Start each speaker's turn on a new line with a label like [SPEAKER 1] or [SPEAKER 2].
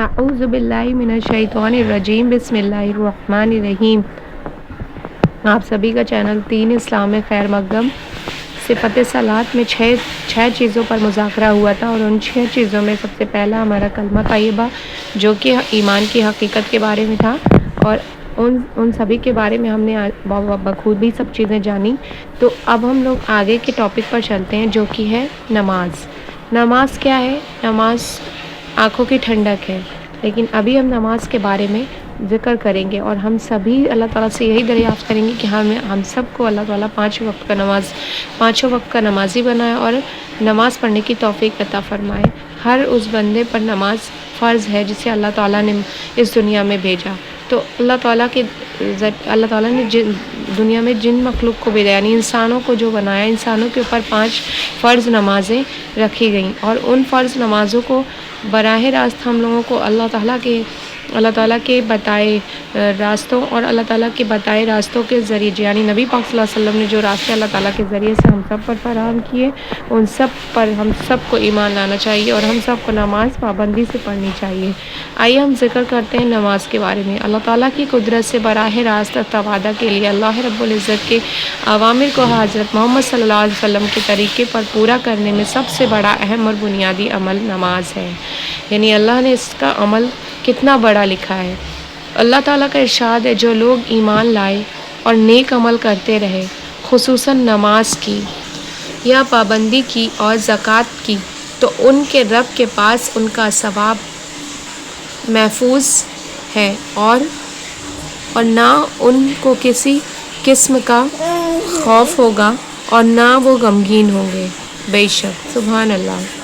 [SPEAKER 1] اعوذ باللہ من الشیطان الرجیم، بسم اللہ الرحمن الرحیم۔ آپ سبھی کا چینل دین اسلام میں خیر مقدم صفت صلات میں چھ چیزوں پر مذاکرہ ہوا تھا، اور ان 6 چیزوں میں سب سے پہلا ہمارا کلمہ طیبہ جو کہ ایمان کی حقیقت کے بارے میں تھا، اور ان سبھی کے بارے میں ہم نے بخوبی سب چیزیں جانی۔ تو اب ہم لوگ آگے کے ٹاپک پر چلتے ہیں جو کہ ہے نماز۔ نماز کیا ہے؟ نماز آنکھوں کی ٹھنڈک ہے، لیکن ابھی ہم نماز کے بارے میں ذکر کریں گے، اور ہم سبھی اللہ تعالیٰ سے یہی دریافت کریں گے کہ ہم سب کو اللہ تعالیٰ 5 وقت کا نمازی بنائے اور نماز پڑھنے کی توفیق عطا فرمائے۔ ہر اس بندے پر نماز فرض ہے جسے اللہ تعالیٰ نے اس دنیا میں بھیجا۔ تو اللہ تعالیٰ نے دنیا میں جن مخلوق کو بھیجا، یعنی انسانوں کو جو بنایا، انسانوں کے اوپر 5 فرض نمازیں رکھی گئیں، اور ان فرض نمازوں کو براہ راست ہم لوگوں کو اللہ تعالیٰ کے بتائے راستوں اور اللہ تعالیٰ کے بتائے راستوں کے ذریعے، یعنی نبی پاک صلی اللہ علیہ وسلم نے جو راستے اللہ تعالیٰ کے ذریعے سے ہم سب پر فراہم کیے، ان سب پر ہم سب کو ایمان لانا چاہیے، اور ہم سب کو نماز پابندی سے پڑھنی چاہیے۔ آئیے ہم ذکر کرتے ہیں نماز کے بارے میں۔ اللہ تعالیٰ کی قدرت سے براہ راست استفادہ کے لیے اللہ رب العزت کے اوامر کو حضرت محمد صلی اللہ علیہ وسلم کے طریقے پر پورا کرنے میں سب سے بڑا اہم اور بنیادی عمل نماز ہے، یعنی اللہ نے اس کا عمل کتنا بڑا لکھا ہے۔ اللہ تعالیٰ کا ارشاد ہے، جو لوگ ایمان لائے اور نیک عمل کرتے رہے، خصوصاً نماز کی یا پابندی کی اور زکوٰۃ کی، تو ان کے رب کے پاس ان کا ثواب محفوظ ہے، اور نہ ان کو کسی قسم کا خوف ہوگا اور نہ وہ غمگین ہوں گے۔ بے شک، سبحان اللہ۔